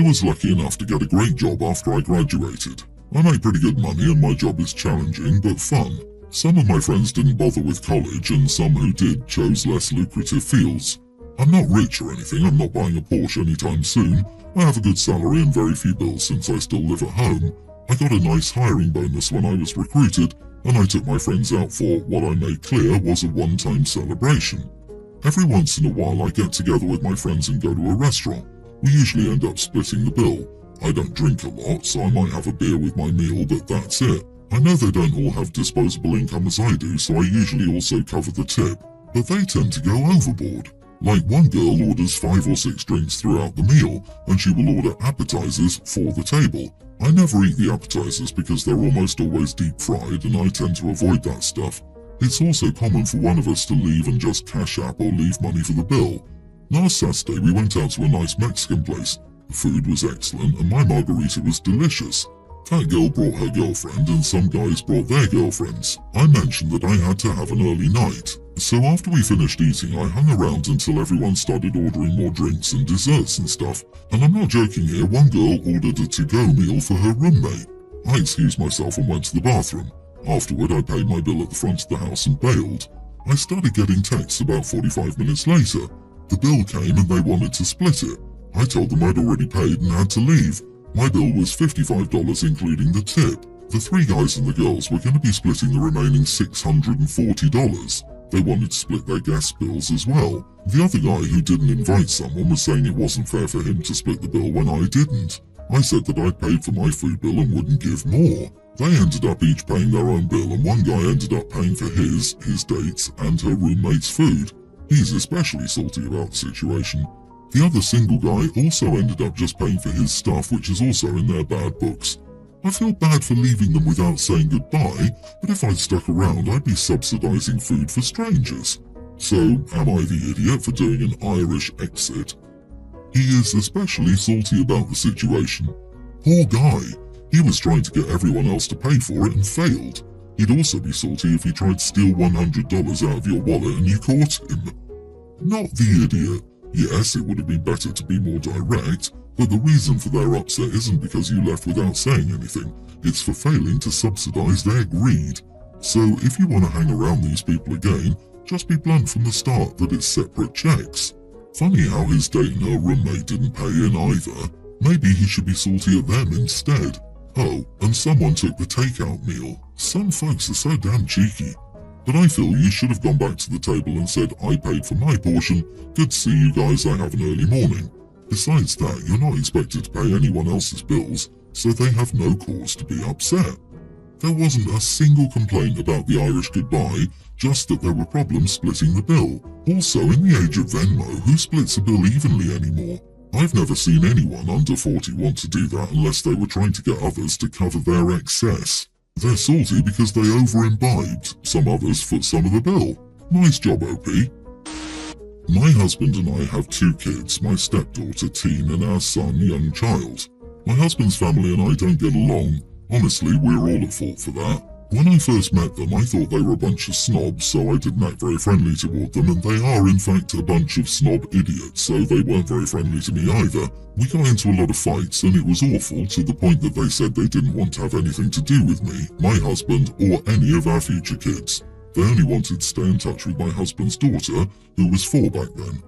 I was lucky enough to get a great job after I graduated. I make pretty good money and my job is challenging but fun. Some of my friends didn't bother with college and some who did chose less lucrative fields. I'm not rich or anything, I'm not buying a Porsche anytime soon. I have a good salary and very few bills since I still live at home. I got a nice hiring bonus when I was recruited, and I took my friends out for what I made clear was a one-time celebration. Every once in a while I get together with my friends and go to a restaurant. We usually end up splitting the bill. I don't drink a lot, so I might have a beer with my meal, but that's it. I know they don't all have disposable income as I do, so I usually also cover the tip, but they tend to go overboard. Like one girl orders 5 or 6 drinks throughout the meal, and she will order appetizers for the table. I never eat the appetizers because they're almost always deep fried and I tend to avoid that stuff. It's also common for one of us to leave and just cash app or leave money for the bill. Last Saturday we went out to a nice Mexican place. The food was excellent and my margarita was delicious. That girl brought her girlfriend and some guys brought their girlfriends. I mentioned that I had to have an early night. So after we finished eating, I hung around until everyone started ordering more drinks and desserts and stuff. And I'm not joking here, one girl ordered a to-go meal for her roommate. I excused myself and went to the bathroom. Afterward, I paid my bill at the front of the house and bailed. I started getting texts about 45 minutes later. The bill came and they wanted to split it. I told them I'd already paid and had to leave. My bill was $55 including the tip. The 3 guys and the girls were going to be splitting the remaining $640. They wanted to split their gas bills as well. The other guy who didn't invite someone was saying it wasn't fair for him to split the bill when I didn't. I said that I'd paid for my food bill and wouldn't give more. They ended up each paying their own bill and one guy ended up paying for his dates and her roommate's food. He's especially salty about the situation. The other single guy also ended up just paying for his stuff, which is also in their bad books. I feel bad for leaving them without saying goodbye, but if I'd stuck around, I'd be subsidizing food for strangers. So, am I the idiot for doing an Irish exit? He is especially salty about the situation. Poor guy. He was trying to get everyone else to pay for it and failed. He'd also be salty if he tried to steal $100 out of your wallet and you caught him. Not the idiot. Yes, it would have been better to be more direct, but the reason for their upset isn't because you left without saying anything. It's for failing to subsidize their greed. So if you want to hang around these people again, just be blunt from the start that it's separate checks. Funny how his date and her roommate didn't pay in either. Maybe he should be salty at them instead. Oh, and someone took the takeout meal. Some folks are so damn cheeky. But I feel you should have gone back to the table and said, I paid for my portion, good to see you guys, I have an early morning. Besides that, you're not expected to pay anyone else's bills, so they have no cause to be upset. There wasn't a single complaint about the Irish goodbye, just that there were problems splitting the bill. Also, in the age of Venmo, who splits a bill evenly anymore? I've never seen anyone under 40 want to do that unless they were trying to get others to cover their excess. They're salty because they over-imbibed. Some others foot some of the bill. Nice job, OP. My husband and I have 2 kids, my stepdaughter teen and our son young child. My husband's family and I don't get along. Honestly, we're all at fault for that. When I first met them, I thought they were a bunch of snobs, so I didn't act very friendly toward them, and they are in fact a bunch of snob idiots, so they weren't very friendly to me either. We got into a lot of fights, and it was awful, to the point that they said they didn't want to have anything to do with me, my husband, or any of our future kids. They only wanted to stay in touch with my husband's daughter, who was 4 back then.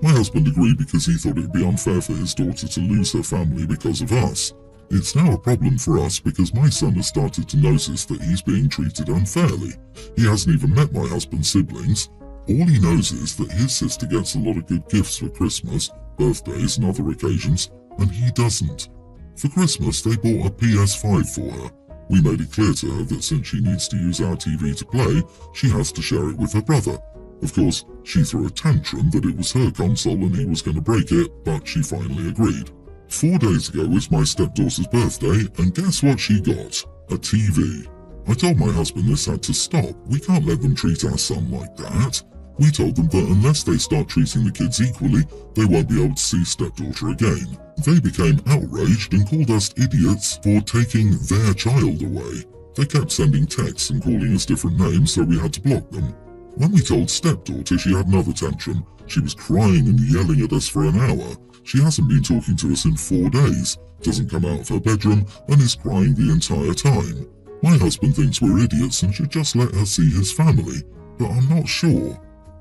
My husband agreed because he thought it would be unfair for his daughter to lose her family because of us. It's now a problem for us because my son has started to notice that he's being treated unfairly. He hasn't even met my husband's siblings. All he knows is that his sister gets a lot of good gifts for Christmas, birthdays and other occasions, and he doesn't. For Christmas, they bought a PS5 for her. We made it clear to her that since she needs to use our TV to play, she has to share it with her brother. Of course, she threw a tantrum that it was her console and he was going to break it, but she finally agreed. 4 days ago was my stepdaughter's birthday, and guess what she got? A TV. I told my husband this had to stop. We can't let them treat our son like that. We told them that unless they start treating the kids equally, they won't be able to see stepdaughter again. They became outraged and called us idiots for taking their child away. They kept sending texts and calling us different names, so we had to block them. When we told stepdaughter she had another tantrum, she was crying and yelling at us for an hour. She hasn't been talking to us in 4 days, doesn't come out of her bedroom, and is crying the entire time. My husband thinks we're idiots and should just let her see his family, but I'm not sure.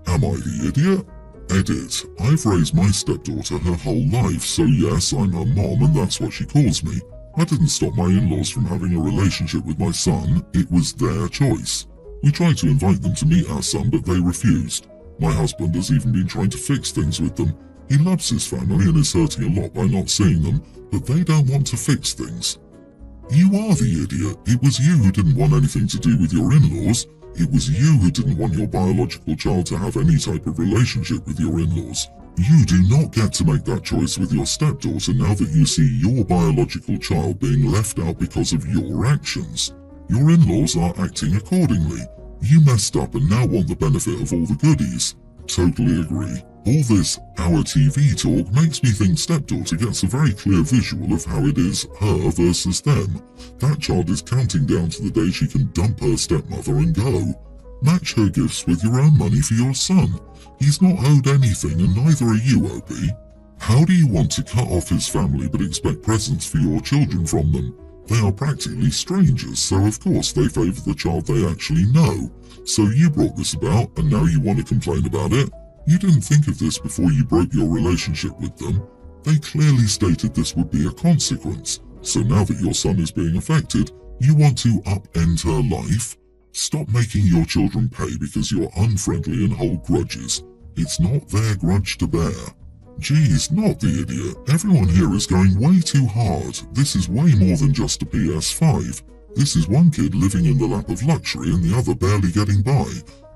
Am I the idiot? Edit. I've raised my stepdaughter her whole life, so yes, I'm her mom and that's what she calls me. I didn't stop my in-laws from having a relationship with my son, it was their choice. We tried to invite them to meet our son, but they refused. My husband has even been trying to fix things with them. He loves his family and is hurting a lot by not seeing them, but they don't want to fix things. You are the idiot. It was you who didn't want anything to do with your in-laws. It was you who didn't want your biological child to have any type of relationship with your in-laws. You do not get to make that choice with your stepdaughter now that you see your biological child being left out because of your actions. Your in-laws are acting accordingly. You messed up and now want the benefit of all the goodies. Totally agree. All this our TV talk makes me think stepdaughter gets a very clear visual of how it is her versus them. That child is counting down to the day she can dump her stepmother and go. Match her gifts with your own money for your son. He's not owed anything and neither are you, OP. How do you want to cut off his family but expect presents for your children from them? They are practically strangers, so of course they favour the child they actually know. So you brought this about and now you want to complain about it? You didn't think of this before you broke your relationship with them. They clearly stated this would be a consequence. So now that your son is being affected, you want to upend her life? Stop making your children pay because you're unfriendly and hold grudges. It's not their grudge to bear. Geez, not the idiot. Everyone here is going way too hard. This is way more than just a PS5. This is one kid living in the lap of luxury and the other barely getting by.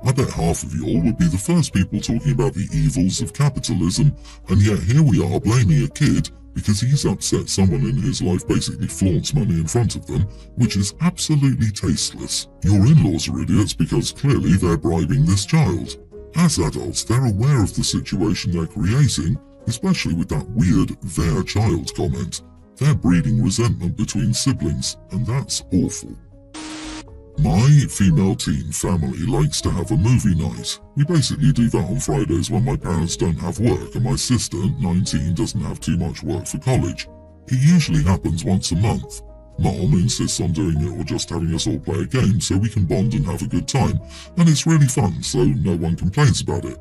I bet half of y'all would be the first people talking about the evils of capitalism, and yet here we are blaming a kid because he's upset someone in his life basically flaunts money in front of them, which is absolutely tasteless. Your in-laws are idiots because clearly they're bribing this child. As adults, they're aware of the situation they're creating, especially with that weird their child comment. They're breeding resentment between siblings, and that's awful. My female teen family likes to have a movie night. We basically do that on Fridays when my parents don't have work and my sister, 19, doesn't have too much work for college. It usually happens once a month. Mom insists on doing it or just having us all play a game so we can bond and have a good time, and it's really fun so no one complains about it.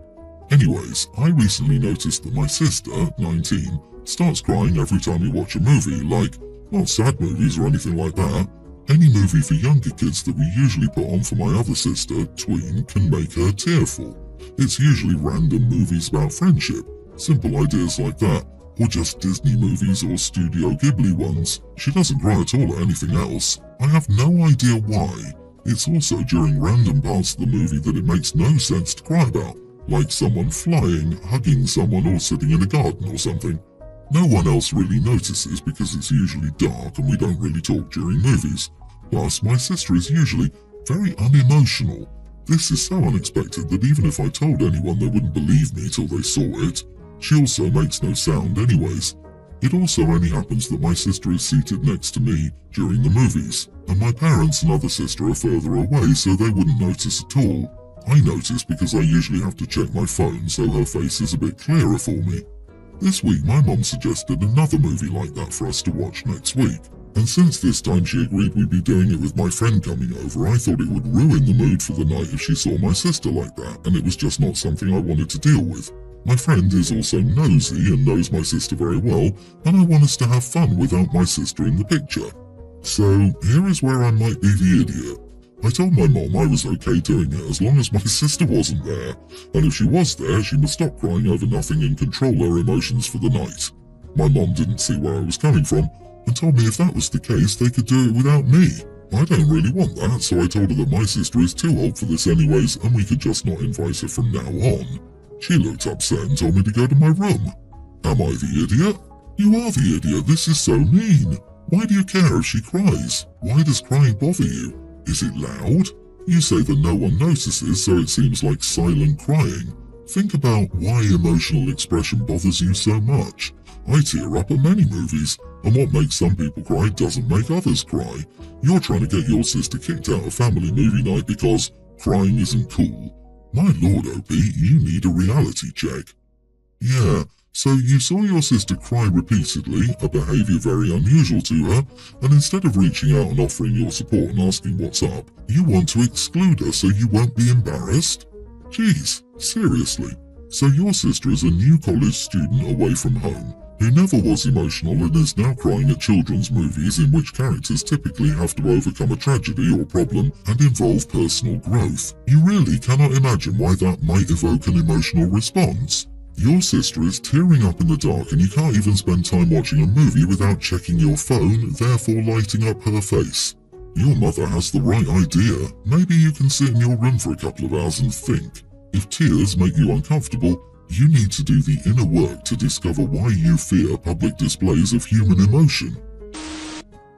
Anyways, I recently noticed that my sister, 19, starts crying every time we watch a movie, like, not sad movies or anything like that. Any movie for younger kids that we usually put on for my other sister, tween, can make her tearful. It's usually random movies about friendship, simple ideas like that, or just Disney movies or Studio Ghibli ones. She doesn't cry at all at anything else. I have no idea why. It's also during random parts of the movie that it makes no sense to cry about, like someone flying, hugging someone, or sitting in a garden or something. No one else really notices because it's usually dark and we don't really talk during movies. Plus, my sister is usually very unemotional. This is so unexpected that even if I told anyone they wouldn't believe me till they saw it. She also makes no sound anyways. It also only happens that my sister is seated next to me during the movies, and my parents and other sister are further away so they wouldn't notice at all. I notice because I usually have to check my phone so her face is a bit clearer for me. This week my mom suggested another movie like that for us to watch next week, and since this time she agreed we'd be doing it with my friend coming over, I thought it would ruin the mood for the night if she saw my sister like that, and it was just not something I wanted to deal with. My friend is also nosy and knows my sister very well, and I want us to have fun without my sister in the picture. So here is where I might be the idiot. I told my mom I was okay doing it as long as my sister wasn't there, and if she was there, she must stop crying over nothing and control her emotions for the night. My mom didn't see where I was coming from, and told me if that was the case, they could do it without me. I don't really want that, so I told her that my sister is too old for this anyways, and we could just not invite her from now on. She looked upset and told me to go to my room. Am I the idiot? You are the idiot, this is so mean. Why do you care if she cries? Why does crying bother you? Is it loud? You say that no one notices, so it seems like silent crying. Think about why emotional expression bothers you so much. I tear up at many movies, and what makes some people cry doesn't make others cry. You're trying to get your sister kicked out of family movie night because crying isn't cool. My lord, OP, you need a reality check. Yeah, so you saw your sister cry repeatedly, a behaviour very unusual to her, and instead of reaching out and offering your support and asking what's up, you want to exclude her so you won't be embarrassed? Jeez, seriously. So your sister is a new college student away from home, who never was emotional and is now crying at children's movies in which characters typically have to overcome a tragedy or problem and involve personal growth. You really cannot imagine why that might evoke an emotional response. Your sister is tearing up in the dark and you can't even spend time watching a movie without checking your phone, therefore lighting up her face. Your mother has the right idea. Maybe you can sit in your room for a couple of hours and think. If tears make you uncomfortable, you need to do the inner work to discover why you fear public displays of human emotion.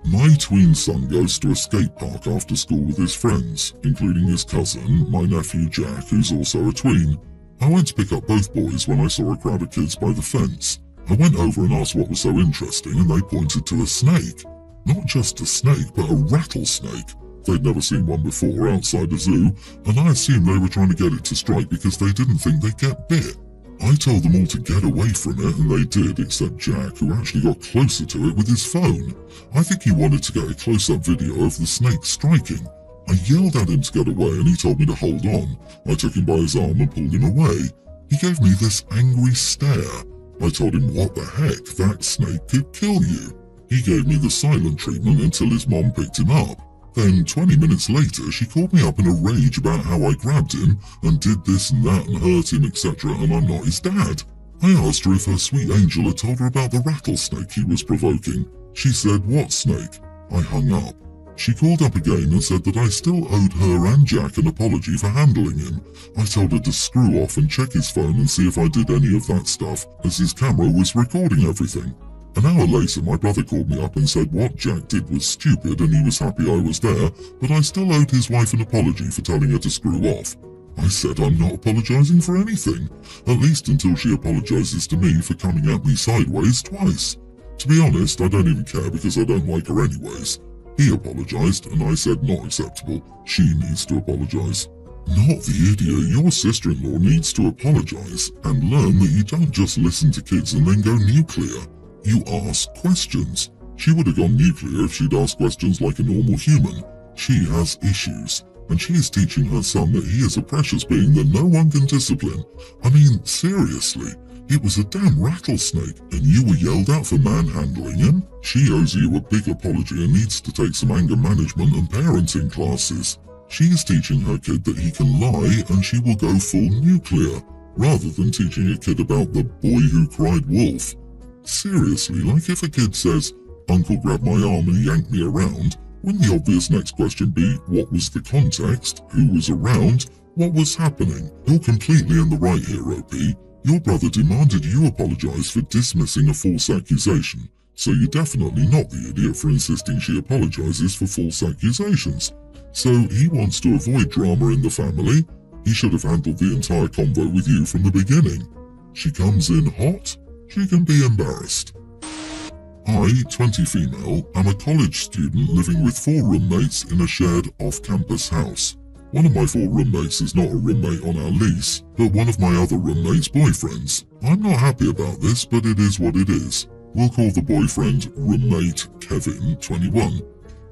My tween son goes to a skate park after school with his friends, including his cousin, my nephew Jack, who's also a tween. I went to pick up both boys when I saw a crowd of kids by the fence. I went over and asked what was so interesting, and they pointed to a snake. Not just a snake, but a rattlesnake. They'd never seen one before outside a zoo, and I assumed they were trying to get it to strike because they didn't think they'd get bit. I told them all to get away from it, and they did, except Jack, who actually got closer to it with his phone. I think he wanted to get a close-up video of the snake striking. I yelled at him to get away and he told me to hold on. I took him by his arm and pulled him away. He gave me this angry stare. I told him what the heck, that snake could kill you. He gave me the silent treatment until his mom picked him up. Then 20 minutes later she called me up in a rage about how I grabbed him and did this and that and hurt him, etc., and I'm not his dad. I asked her if her sweet angel had told her about the rattlesnake he was provoking. She said, "What snake?" I hung up. She called up again and said that I still owed her and Jack an apology for handling him. I told her to screw off and check his phone and see if I did any of that stuff, as his camera was recording everything. An hour later, my brother called me up and said what Jack did was stupid and he was happy I was there, but I still owed his wife an apology for telling her to screw off. I said I'm not apologising for anything, at least until she apologises to me for coming at me sideways twice. To be honest, I don't even care because I don't like her anyways. He apologised, and I said not acceptable. She needs to apologise. Not the idiot. Your sister-in-law needs to apologise and learn that you don't just listen to kids and then go nuclear. You ask questions. She would have gone nuclear if she'd asked questions like a normal human. She has issues, and she is teaching her son that he is a precious being that no one can discipline. I mean, seriously. It was a damn rattlesnake, and you were yelled at for manhandling him? She owes you a big apology and needs to take some anger management and parenting classes. She is teaching her kid that he can lie and she will go full nuclear, rather than teaching a kid about the boy who cried wolf. Seriously, like if a kid says, "Uncle grabbed my arm and he yanked me around," wouldn't the obvious next question be, what was the context, who was around, what was happening? You're completely in the right here, OP. Your brother demanded you apologise for dismissing a false accusation, so you're definitely not the idiot for insisting she apologises for false accusations. So he wants to avoid drama in the family. He should have handled the entire convo with you from the beginning. She comes in hot, she can be embarrassed. I, 20 female, am a college student living with 4 roommates in a shared off-campus house. One of my 4 roommates is not a roommate on our lease, but one of my other roommates' boyfriends. I'm not happy about this, but it is what it is. We'll call the boyfriend roommate Kevin, 21.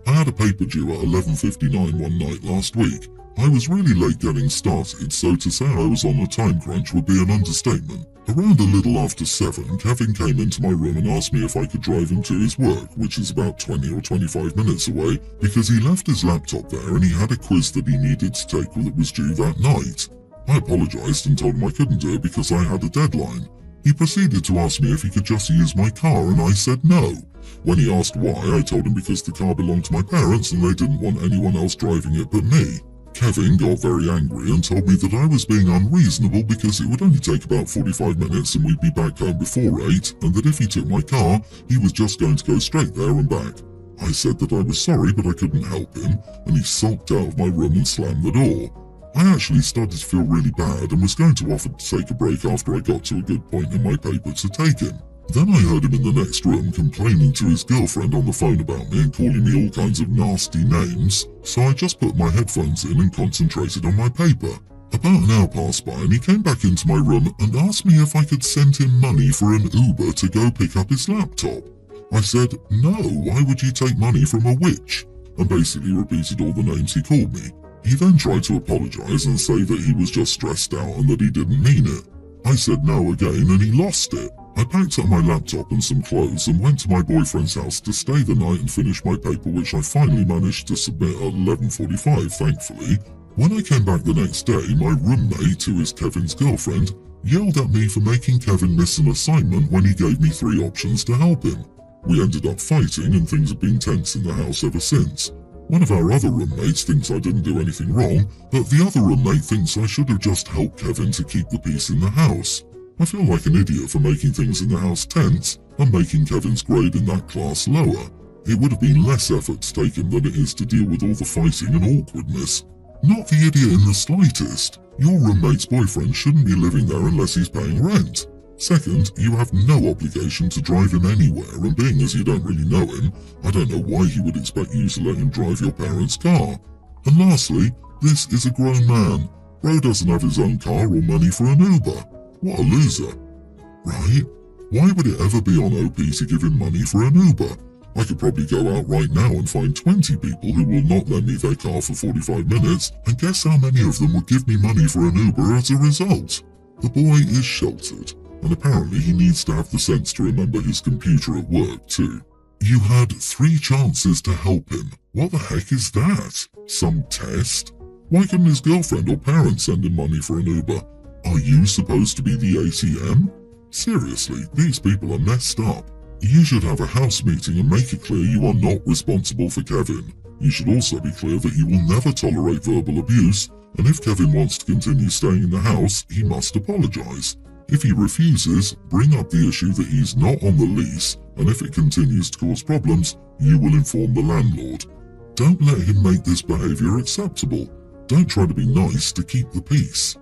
I had a paper due at 11:59 one night last week. I was really late getting started, so to say I was on a time crunch would be an understatement. Around a little after 7, Kevin came into my room and asked me if I could drive him to his work, which is about 20 or 25 minutes away, because he left his laptop there and he had a quiz that he needed to take that was due that night. I apologised and told him I couldn't do it because I had a deadline. He proceeded to ask me if he could just use my car and I said no. When he asked why, I told him because the car belonged to my parents and they didn't want anyone else driving it but me. Kevin got very angry and told me that I was being unreasonable because it would only take about 45 minutes and we'd be back home before 8, and that if he took my car, he was just going to go straight there and back. I said that I was sorry but I couldn't help him, and he sulked out of my room and slammed the door. I actually started to feel really bad and was going to offer to take a break after I got to a good point in my paper to take him. Then I heard him in the next room complaining to his girlfriend on the phone about me and calling me all kinds of nasty names, so I just put my headphones in and concentrated on my paper. About an hour passed by and he came back into my room and asked me if I could send him money for an Uber to go pick up his laptop. I said, no, why would you take money from a witch? And basically repeated all the names he called me. He then tried to apologise and say that he was just stressed out and that he didn't mean it. I said no again and he lost it. I packed up my laptop and some clothes and went to my boyfriend's house to stay the night and finish my paper, which I finally managed to submit at 11:45, thankfully. When I came back the next day, my roommate, who is Kevin's girlfriend, yelled at me for making Kevin miss an assignment when he gave me 3 options to help him. We ended up fighting and things have been tense in the house ever since. One of our other roommates thinks I didn't do anything wrong, but the other roommate thinks I should have just helped Kevin to keep the peace in the house. I feel like an idiot for making things in the house tense and making Kevin's grade in that class lower. It would have been less effort to take him than it is to deal with all the fighting and awkwardness. Not the idiot in the slightest. Your roommate's boyfriend shouldn't be living there unless he's paying rent. Second, you have no obligation to drive him anywhere, and being as you don't really know him, I don't know why he would expect you to let him drive your parents' car. And lastly, this is a grown man. Bro doesn't have his own car or money for an Uber. What a loser. Right? Why would it ever be on OP to give him money for an Uber? I could probably go out right now and find 20 people who will not lend me their car for 45 minutes, and guess how many of them would give me money for an Uber as a result? The boy is sheltered. And apparently he needs to have the sense to remember his computer at work too. You had 3 chances to help him. What the heck is that? Some test? Why couldn't his girlfriend or parents send him money for an Uber? Are you supposed to be the ATM? Seriously, these people are messed up. You should have a house meeting and make it clear you are not responsible for Kevin. You should also be clear that you will never tolerate verbal abuse, and if Kevin wants to continue staying in the house, he must apologise. If he refuses, bring up the issue that he's not on the lease, and if it continues to cause problems, you will inform the landlord. Don't let him make this behaviour acceptable. Don't try to be nice to keep the peace.